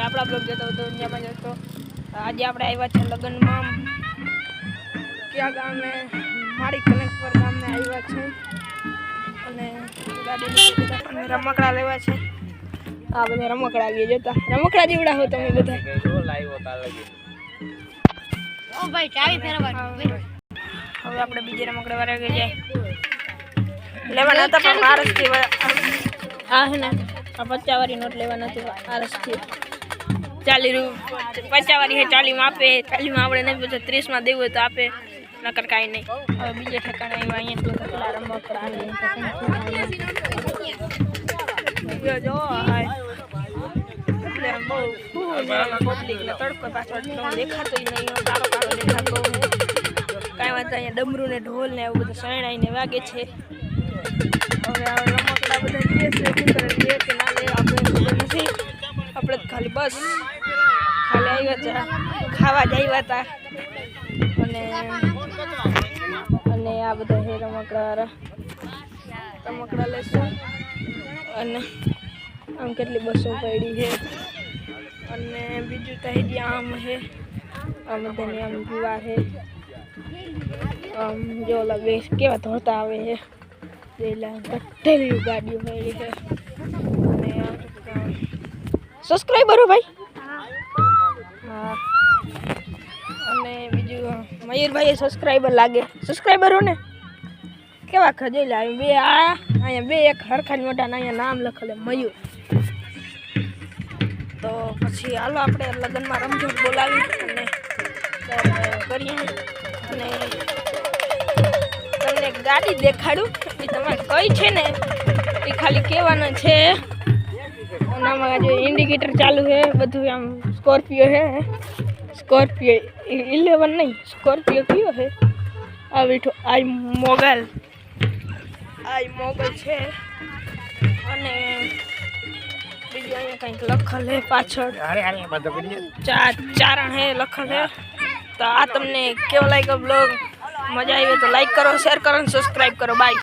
આપણા બ્લોગ જોતો હતો દુનિયામાં જોતો આજે આપણે આવ્યા છે લગ્નમાં ક્યાં ગામે મારી કનેક્ટર ગામને આવ્યા છે અને ગાડી અને રમકડા લેવા છે આ બધા રમકડા આવી જતા રમકડા જેવડા હો તમે બધા ઓ ભાઈ ચાવી ફેરવા હવે આપણે બીજે રમકડા વાળા ગઈ જાય લેવાના હતા પણ આરસથી આ હે ને આ 50 વાળી નોટ લેવાના હતી આરસથી 40 50 વાળી હે 40 માં આપે 40 માં આપણે નહીં પછી 30 માં દેવું હોય તો આપે નકર કાઈ નહીં હવે બીજે ઠેકાણે આવ્યા અહીંયા પેલા રમકડા આવી જો હાય એટલે બહુ પબ્લિક ને તડકો પાછળ દેખાતો નહીં કાળો કાળો દેખાતો કાંઈ વાત અહીંયા ડમરુ ને ઢોલ ને એવું બધું શરણાઈને વાગે છે હવે આ રમકડા બધા લે છે કે ના લે આપણે ખબર નથી આપણે ખાલી બસ ખાલી આવ્યા હતા ખાવા જ આવ્યા હતા અને આ બધા હે રમકડા લેશું અને આમ કેટલી બસો પડી છે અને બીજું તો હજી આમ છે આ બધાની આમ જુવાર છે આમ જો લગે કેવા ધોતા આવે છે પેલા કટેલી ગાડીઓ પડી છે અને સબસ્ક્રાઈબર હો ભાઈ હા અને બીજું મયુરભાઈ સબસ્ક્રાઈબર લાગે સબસ્ક્રાઈબર હો ને કેવા ખજેલા બે અહીંયા બે એક હરખા મોટા અહીંયા નામ લખેલે મયુર તો પછી હાલો આપણે લગ્નમાં રમઝટ બોલાવી અને કરીએ અને તમને ગાડી દેખાડું એ તમારે કઈ છે ને એ ખાલી કહેવાનું છે અને આમાં જો ઇન્ડિકેટર ચાલુ છે બધું આમ સ્કોર્પિયો છે સ્કોર્પિયો 11 નહીં સ્કોર્પિયો કયો છે આ બેઠો આ મોગલ છે અને બીજું અહીંયા કંઈક લખેલ છે પાછળ ચારણ હે લખેલ છે તો આ તમને કેવો લાગ્યો બ્લોગ મજા આવી તો લાઈક કરો શેર કરો અને સબસ્ક્રાઈબ કરો બાય.